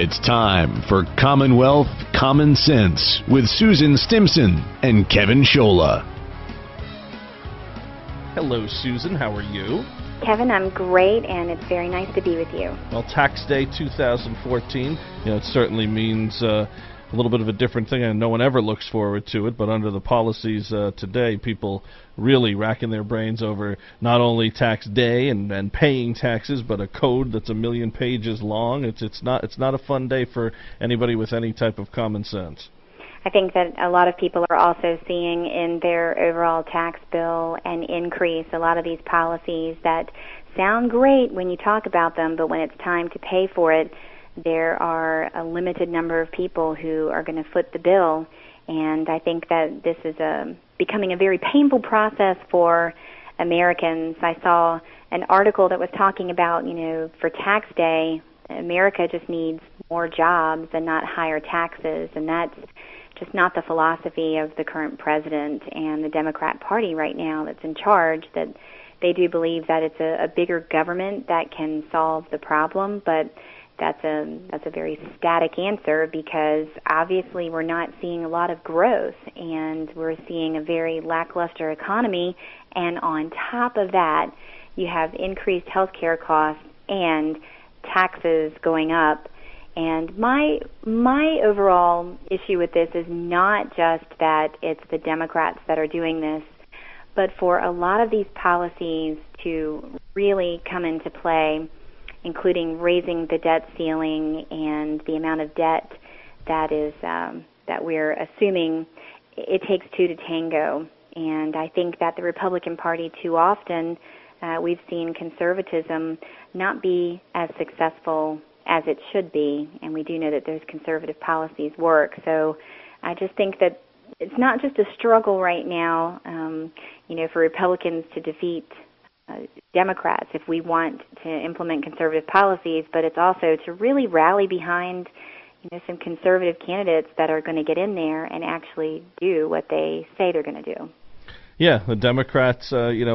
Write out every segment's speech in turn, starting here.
It's time for Commonwealth Common Sense with Susan Stimpson and Kevin Scholla. Hello, Susan. How are you? Kevin, I'm great, and it's very nice to be with you. Well, Tax Day 2014, it certainly means a little bit of a different thing, and no one ever looks forward to it, but under the policies today, people really racking their brains over not only tax day and paying taxes, but a code that's 1,000,000 pages long. It's not a fun day for anybody with any type of common sense. I think that a lot of people are also seeing in their overall tax bill an increase. A lot of these policies that sound great when you talk about them, but when it's time to pay for it, there are a limited number of people who are going to foot the bill. And I think that this is becoming a very painful process for Americans. I saw an article that was talking about, for tax day, America just needs more jobs and not higher taxes, and that's just not the philosophy of the current president and the Democrat Party right now that's in charge, that they do believe that it's a bigger government that can solve the problem, but that's a very static answer because obviously we're not seeing a lot of growth and we're seeing a very lackluster economy, and on top of that you have increased health care costs and taxes going up. And my overall issue with this is not just that it's the Democrats that are doing this, but for a lot of these policies to really come into play, including raising the debt ceiling and the amount of debt that is that we're assuming, it takes two to tango. And I think that the Republican Party too often, we've seen conservatism not be as successfor as it should be, and we do know that those conservative policies work. So I just think that it's not just a struggle right now, for Republicans to defeat Democrats if we want to implement conservative policies, but it's also to really rally behind some conservative candidates that are going to get in there and actually do what they say they're going to do. Yeah, the Democrats,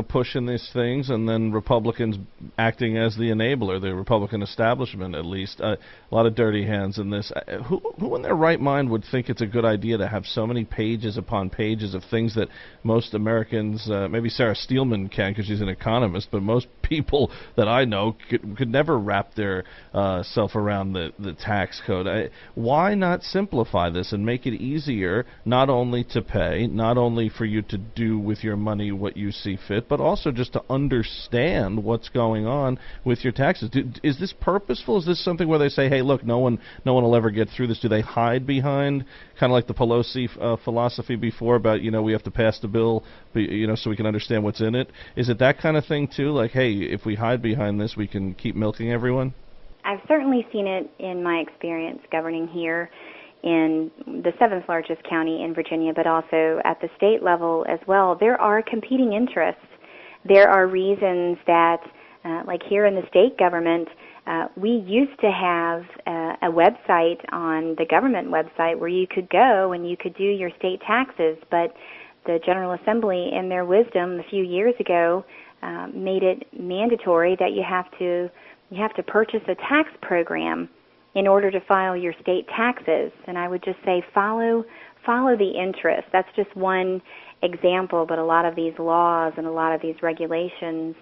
pushing these things, and then Republicans acting as the enabler, the Republican establishment at least. A lot of dirty hands in this. Who in their right mind would think it's a good idea to have so many pages upon pages of things that most Americans, maybe Sarah Steelman can because she's an economist, but most people that I know could never wrap their self around the tax code. Why not simplify this and make it easier not only to pay, not only for you to do with your money what you see fit, but also just to understand what's going on with your taxes? Is this purposeful? Is this something where they say, hey, look, no one will ever get through this? Do they hide behind kind of like the Pelosi philosophy before about, we have to pass the bill, so we can understand what's in it? Is it that kind of thing too? Like, hey, if we hide behind this, we can keep milking everyone? I've certainly seen it in my experience governing here in the seventh largest county in Virginia, but also at the state level as well. There are competing interests. There are reasons that, like here in the state government, we used to have a website on the government website where you could go and you could do your state taxes, but the General Assembly, in their wisdom a few years ago, made it mandatory that you have to purchase a tax program in order to file your state taxes. And I would just say follow the interest. That's just one example, but a lot of these laws and a lot of these regulations,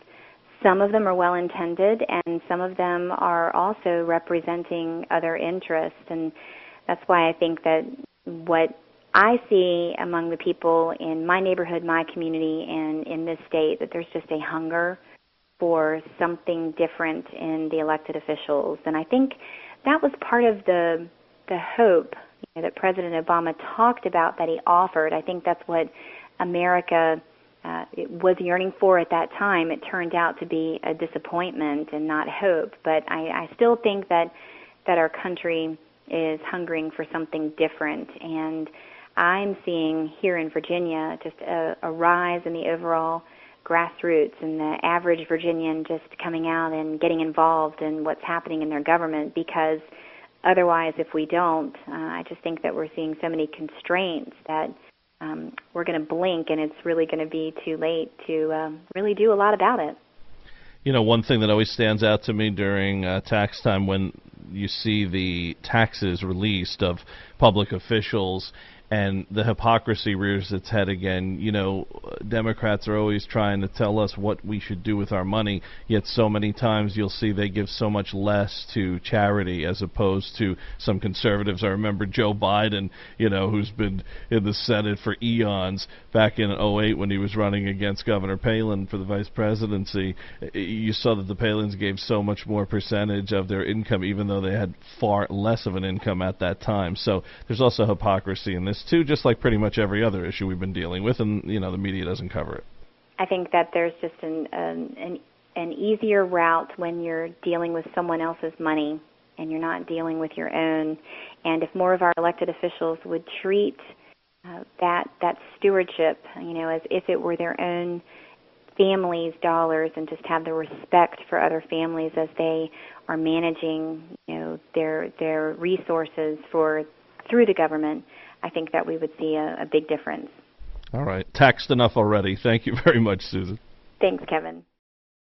some of them are well-intended and some of them are also representing other interests. And that's why I think that what I see among the people in my neighborhood, my community, and in this state, that there's just a hunger for something different in the elected officials. And I think that was part of the hope that President Obama talked about, that he offered. I think that's what America was yearning for at that time. It turned out to be a disappointment and not hope. But I still think that our country is hungering for something different. And I'm seeing here in Virginia just a rise in the overall grassroots and the average Virginian just coming out and getting involved in what's happening in their government, because otherwise, if we don't, I just think that we're seeing so many constraints that we're going to blink and it's really going to be too late to really do a lot about it. One thing that always stands out to me during tax time when you see the taxes released of public officials, and the hypocrisy rears its head again. You know, Democrats are always trying to tell us what we should do with our money, yet so many times you'll see they give so much less to charity as opposed to some conservatives. I remember Joe Biden, you know, who's been in the Senate for eons, back in '08 when he was running against Governor Palin for the vice presidency. You saw that the Palins gave so much more percentage of their income, even though they had far less of an income at that time. So there's also hypocrisy in this too, just like pretty much every other issue we've been dealing with, and you know, the media doesn't cover it. I think that there's just an easier route when you're dealing with someone else's money and you're not dealing with your own. And if more of our elected officials would treat that stewardship, you know, as if it were their own families' dollars, and just have the respect for other families as they are managing, you know, their resources through the government, I think that we would see a big difference. All right. Taxed enough already. Thank you very much, Susan. Thanks, Kevin.